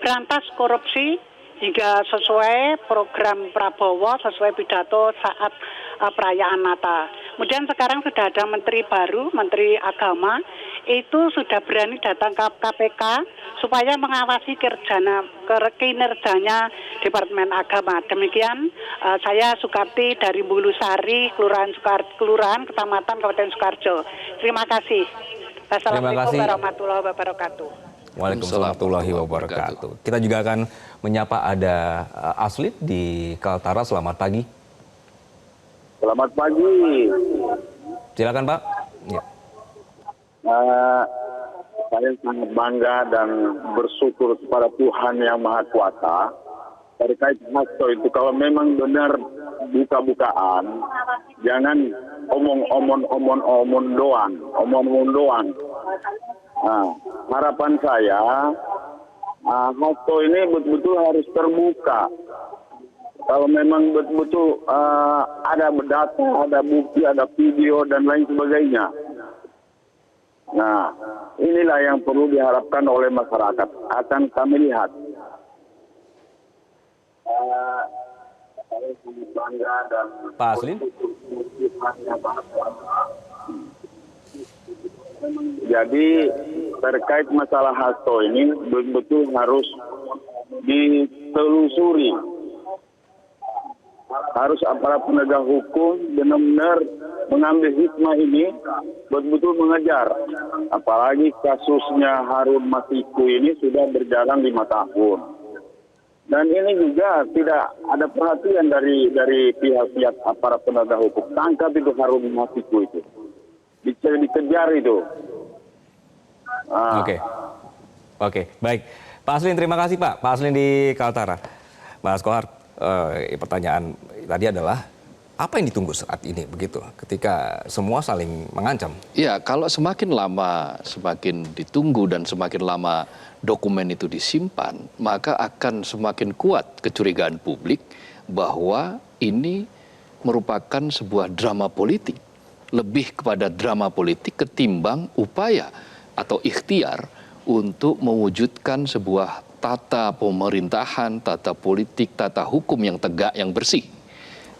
berantas korupsi hingga sesuai program Prabowo, sesuai pidato saat perayaan Natal. Kemudian sekarang sudah ada menteri baru, Menteri Agama, itu sudah berani datang ke KPK supaya mengawasi kinerjanya Departemen Agama. Demikian saya Sukapti dari Bulusari, Kelurahan Kecamatan Kabupaten Sukoharjo. Terima kasih. Wassalamualaikum warahmatullahi wabarakatuh. Waalaikumsalam warahmatullahi wabarakatuh. Kita juga akan menyapa ada Aslin di Kaltara. Selamat pagi. Selamat pagi. Silakan, Pak. Ya. Saya sangat bangga dan bersyukur kepada Tuhan Yang Maha Kuasa terkait Hasto itu. Kalau memang benar buka-bukaan, jangan omong doang. Harapan saya Hasto ini betul-betul harus terbuka. Kalau memang betul-betul ada data, ada bukti, ada video dan lain sebagainya. Nah, inilah yang perlu diharapkan oleh masyarakat. Akan kami lihat. Pak Aslin. Jadi terkait masalah Hasto ini betul-betul harus ditelusuri. Harus aparat penegak hukum benar-benar mengambil hikmah ini betul-betul mengejar. Apalagi kasusnya Harun Masiku ini sudah berjalan 5 tahun. Dan ini juga tidak ada perhatian dari pihak-pihak aparat penegak hukum. Tangkap itu Harun Masiku itu. Dikejar itu. Oke, baik. Pak Aslin, terima kasih Pak. Pak Aslin di Kaltara. Mas Kohar, pertanyaan tadi adalah apa yang ditunggu saat ini begitu ketika semua saling mengancam? Ya, kalau semakin lama semakin ditunggu dan semakin lama dokumen itu disimpan, maka akan semakin kuat kecurigaan publik bahwa ini merupakan sebuah drama politik. Lebih kepada drama politik ketimbang upaya atau ikhtiar untuk mewujudkan sebuah tata pemerintahan, tata politik, tata hukum yang tegak, yang bersih.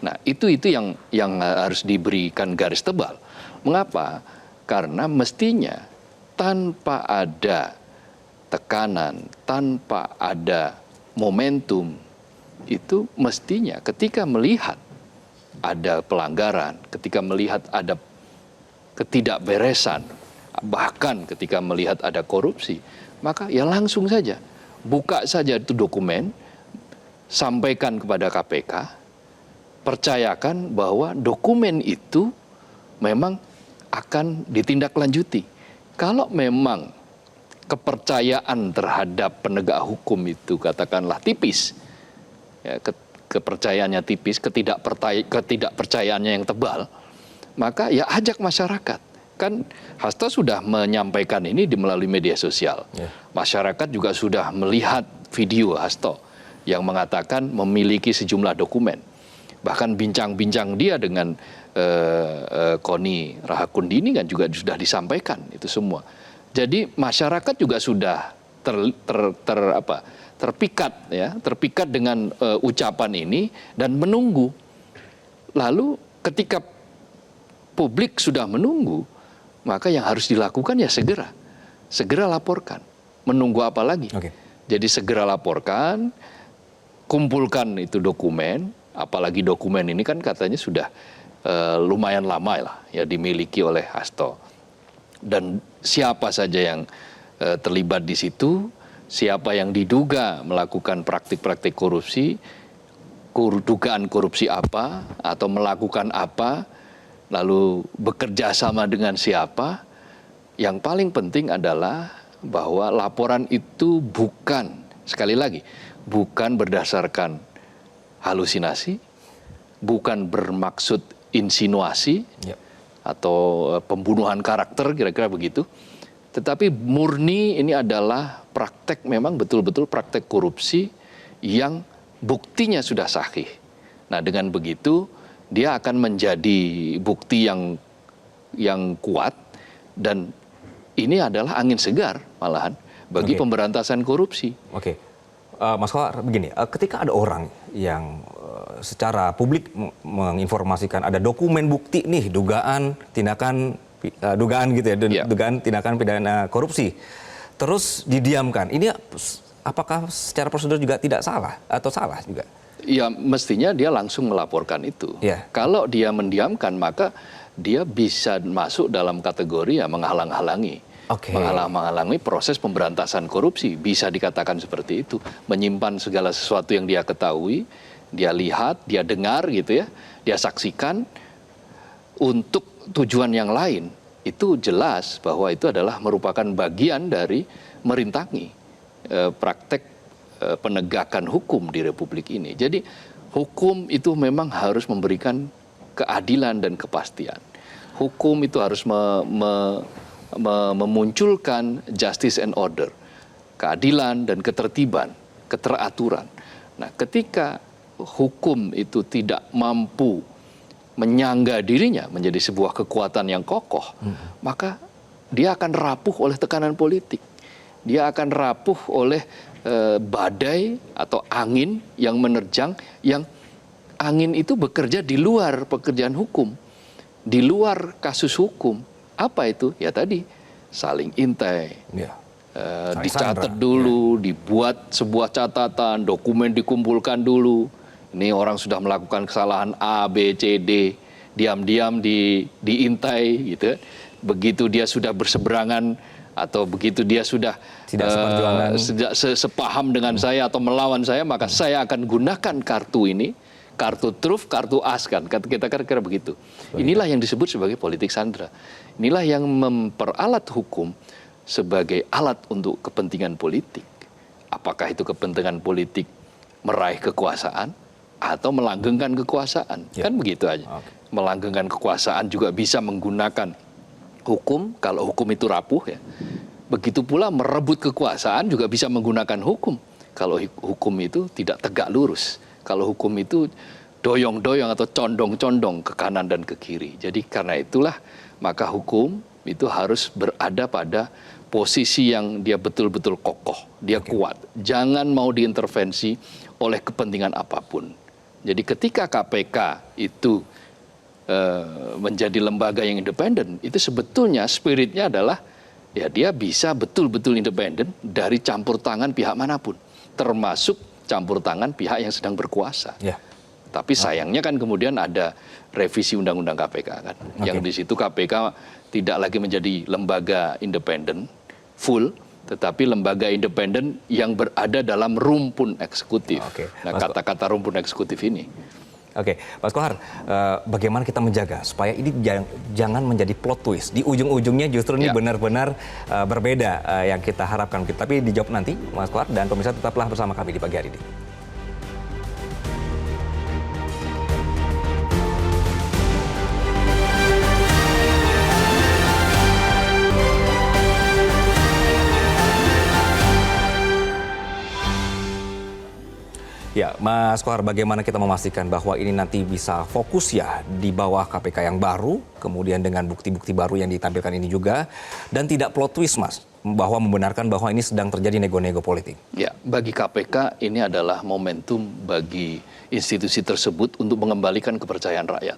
Nah, itu yang harus diberikan garis tebal. Mengapa? Karena mestinya tanpa ada tekanan, tanpa ada momentum, itu mestinya ketika melihat ada pelanggaran, ketika melihat ada ketidakberesan, bahkan ketika melihat ada korupsi, maka ya langsung saja buka saja itu dokumen, sampaikan kepada KPK, percayakan bahwa dokumen itu memang akan ditindaklanjuti. Kalau memang kepercayaan terhadap penegak hukum itu katakanlah tipis, ya, kepercayaannya tipis, ketidakpercayaannya yang tebal, maka ya ajak masyarakat. Kan Hasto sudah menyampaikan ini melalui media sosial. Masyarakat juga sudah melihat video Hasto yang mengatakan memiliki sejumlah dokumen. Bahkan bincang-bincang dia dengan Koni Rahakundini kan juga sudah disampaikan itu semua. Jadi masyarakat juga sudah terpikat dengan ucapan ini dan menunggu. Lalu ketika publik sudah menunggu, maka yang harus dilakukan ya segera laporkan. Menunggu apa lagi? Jadi segera laporkan, kumpulkan itu dokumen, apalagi dokumen ini kan katanya sudah lumayan lama lah ya dimiliki oleh Hasto. Dan siapa saja yang terlibat di situ, siapa yang diduga melakukan praktik-praktik korupsi, dugaan korupsi apa, atau melakukan apa, lalu bekerja sama dengan siapa. Yang paling penting adalah bahwa laporan itu bukan, sekali lagi, bukan berdasarkan halusinasi, bukan bermaksud insinuasi, atau pembunuhan karakter, kira-kira begitu. Tetapi murni ini adalah praktek, memang betul-betul praktek korupsi yang buktinya sudah sahih. Nah, dengan begitu dia akan menjadi bukti yang kuat, dan ini adalah angin segar malahan bagi pemberantasan korupsi. Mas Kohar, begini, ketika ada orang yang secara publik menginformasikan ada dokumen bukti nih dugaan tindakan dugaan tindakan pidana korupsi, terus didiamkan, ini apakah secara prosedur juga tidak salah atau salah juga? Ya mestinya dia langsung melaporkan itu. Kalau dia mendiamkan, maka dia bisa masuk dalam kategori ya menghalang-halangi. Menghalang-halangi proses pemberantasan korupsi. Bisa dikatakan seperti itu. Menyimpan segala sesuatu yang dia ketahui, dia lihat, dia dengar gitu ya, dia saksikan untuk tujuan yang lain. Itu jelas bahwa itu adalah merupakan bagian dari merintangi praktek penegakan hukum di Republik ini. Jadi hukum itu memang harus memberikan keadilan dan kepastian. Hukum itu harus memunculkan justice and order, keadilan dan ketertiban, keteraturan. Nah, ketika hukum itu tidak mampu menyangga dirinya menjadi sebuah kekuatan yang kokoh, maka dia akan rapuh oleh tekanan politik. Dia akan rapuh oleh badai atau angin yang menerjang, yang angin itu bekerja di luar pekerjaan hukum, di luar kasus hukum. Apa itu? Ya tadi, saling intai, dicatat dulu, dibuat sebuah catatan, dokumen dikumpulkan dulu. Ini orang sudah melakukan kesalahan A, B, C, D, diam-diam diintai gitu. Begitu dia sudah berseberangan atau begitu dia sudah sepaham dengan saya atau melawan saya, maka saya akan gunakan kartu ini, kartu truf, kartu as, kan kita kira-kira begitu. Inilah yang disebut sebagai politik sandera. Inilah yang memperalat hukum sebagai alat untuk kepentingan politik. Apakah itu kepentingan politik meraih kekuasaan atau melanggengkan kekuasaan? Kan begitu aja. Melanggengkan kekuasaan juga bisa menggunakan hukum, kalau hukum itu rapuh ya. Begitu pula merebut kekuasaan juga bisa menggunakan hukum, kalau hukum itu tidak tegak lurus. Kalau hukum itu doyong-doyong atau condong-condong ke kanan dan ke kiri. Jadi karena itulah maka hukum itu harus berada pada posisi yang dia betul-betul kokoh, dia kuat. Jangan mau diintervensi oleh kepentingan apapun. Jadi ketika KPK itu menjadi lembaga yang independen, itu sebetulnya spiritnya adalah ya dia bisa betul-betul independen dari campur tangan pihak manapun, termasuk campur tangan pihak yang sedang berkuasa. Tapi sayangnya kan kemudian ada revisi Undang-Undang KPK kan, yang di situ KPK tidak lagi menjadi lembaga independen full, tetapi lembaga independen yang berada dalam rumpun eksekutif. Nah, kata-kata rumpun eksekutif ini. Mas Kohar, bagaimana kita menjaga supaya ini jangan menjadi plot twist. Di ujung-ujungnya justru ini benar-benar berbeda yang kita harapkan. Tapi dijawab nanti, Mas Kohar, dan pemirsa tetaplah bersama kami di pagi hari ini. Mas Kohar, bagaimana kita memastikan bahwa ini nanti bisa fokus ya di bawah KPK yang baru, kemudian dengan bukti-bukti baru yang ditampilkan ini juga, dan tidak plot twist, Mas, bahwa membenarkan bahwa ini sedang terjadi nego-nego politik? Ya, bagi KPK ini adalah momentum bagi institusi tersebut untuk mengembalikan kepercayaan rakyat.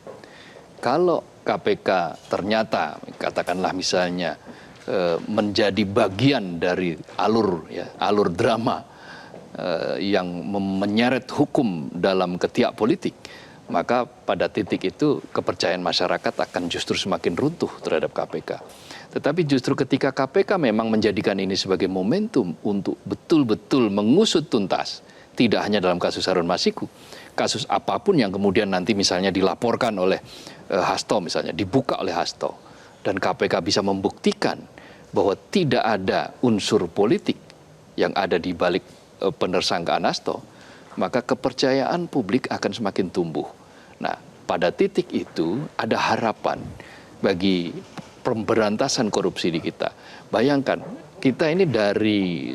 Kalau KPK ternyata, katakanlah misalnya, menjadi bagian dari alur drama yang menyeret hukum dalam ketiak politik, maka pada titik itu kepercayaan masyarakat akan justru semakin runtuh terhadap KPK. Tetapi justru ketika KPK memang menjadikan ini sebagai momentum untuk betul-betul mengusut tuntas, tidak hanya dalam kasus Harun Masiku, kasus apapun yang kemudian nanti misalnya dilaporkan oleh Hasto, misalnya dibuka oleh Hasto, dan KPK bisa membuktikan bahwa tidak ada unsur politik yang ada di balik penersangkaan Hasto, maka kepercayaan publik akan semakin tumbuh. Nah, pada titik itu ada harapan bagi pemberantasan korupsi di kita. Bayangkan, kita ini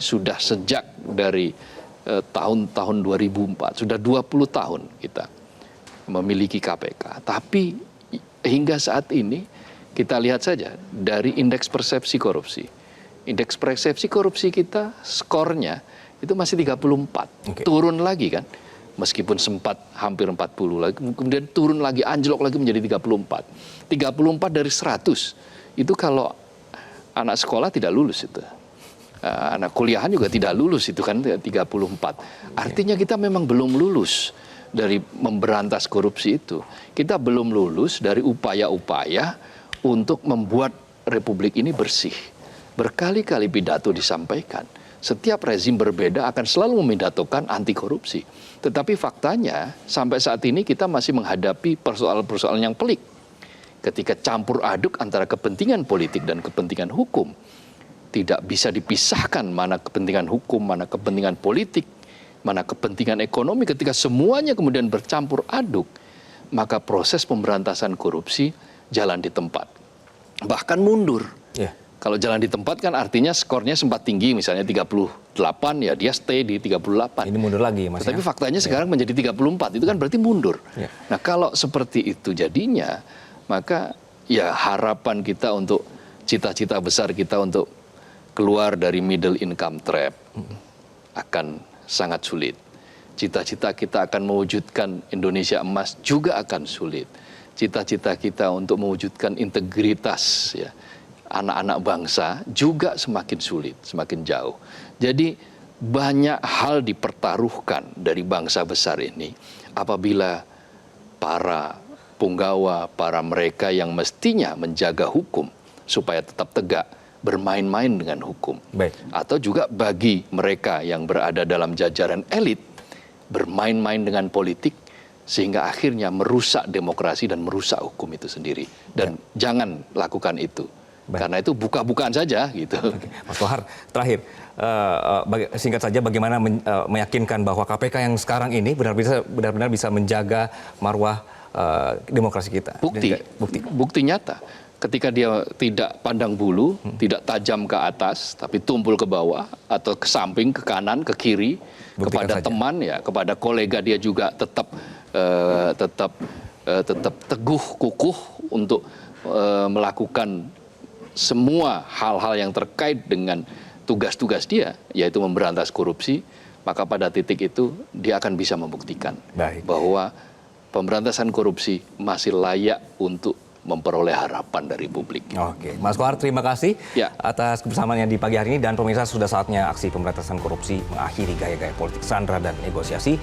sudah sejak dari tahun 2004, sudah 20 tahun kita memiliki KPK. Tapi hingga saat ini kita lihat saja dari indeks persepsi korupsi. Indeks persepsi korupsi kita skornya itu masih 34, turun lagi kan, meskipun sempat hampir 40 lagi, kemudian turun lagi, anjlok lagi menjadi 34. 34 dari 100, itu kalau anak sekolah tidak lulus itu. Anak kuliahan juga tidak lulus itu kan 34. Artinya kita memang belum lulus dari memberantas korupsi itu. Kita belum lulus dari upaya-upaya untuk membuat Republik ini bersih. Berkali-kali pidato disampaikan. Setiap rezim berbeda akan selalu memidatokan anti korupsi. Tetapi faktanya sampai saat ini kita masih menghadapi persoalan-persoalan yang pelik. Ketika campur aduk antara kepentingan politik dan kepentingan hukum, tidak bisa dipisahkan mana kepentingan hukum, mana kepentingan politik, mana kepentingan ekonomi. Ketika semuanya kemudian bercampur aduk, maka proses pemberantasan korupsi jalan di tempat. Bahkan mundur. Kalau jalan di tempat kan artinya skornya sempat tinggi, misalnya 38, ya dia stay di 38. Ini mundur lagi, Mas. Tapi faktanya sekarang menjadi 34, itu kan berarti mundur. Nah, kalau seperti itu jadinya, maka ya harapan kita untuk cita-cita besar kita untuk keluar dari middle income trap akan sangat sulit. Cita-cita kita akan mewujudkan Indonesia emas juga akan sulit. Cita-cita kita untuk mewujudkan integritas, ya, anak-anak bangsa juga semakin sulit, semakin jauh. Jadi banyak hal dipertaruhkan dari bangsa besar ini apabila para punggawa, para mereka yang mestinya menjaga hukum supaya tetap tegak, bermain-main dengan hukum. Atau juga bagi mereka yang berada dalam jajaran elit, bermain-main dengan politik, sehingga akhirnya merusak demokrasi dan merusak hukum itu sendiri. Dan jangan lakukan itu. Karena itu buka-bukaan saja gitu. Mas Kohar, terakhir singkat saja bagaimana meyakinkan bahwa KPK yang sekarang ini benar-benar bisa menjaga marwah demokrasi kita. Bukti nyata. Ketika dia tidak pandang bulu, tidak tajam ke atas, tapi tumpul ke bawah atau ke samping, ke kanan, ke kiri, kepada teman, ya, kepada kolega dia juga tetap teguh, kukuh untuk melakukan semua hal-hal yang terkait dengan tugas-tugas dia, yaitu memberantas korupsi, maka pada titik itu dia akan bisa membuktikan bahwa pemberantasan korupsi masih layak untuk memperoleh harapan dari publik. Oke, Mas Kohar, terima kasih atas kebersamaannya di pagi hari ini, dan pemirsa, sudah saatnya aksi pemberantasan korupsi mengakhiri gaya-gaya politik sandra dan negosiasi.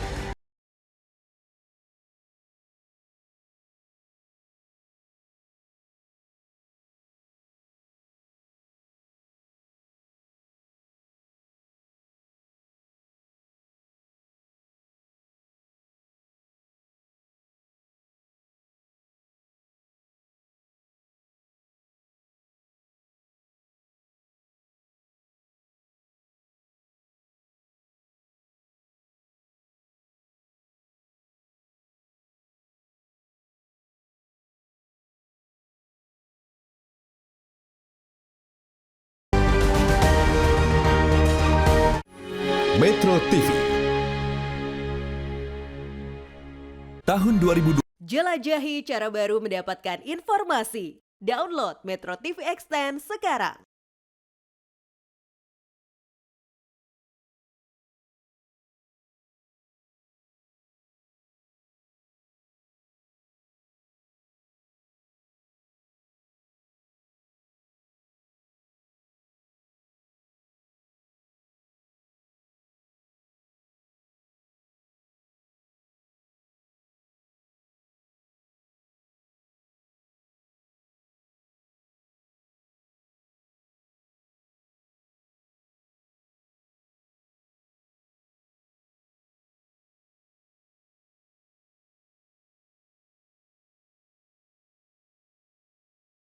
tahun 2020. Jelajahi cara baru mendapatkan informasi. Download Metro TV Extend sekarang.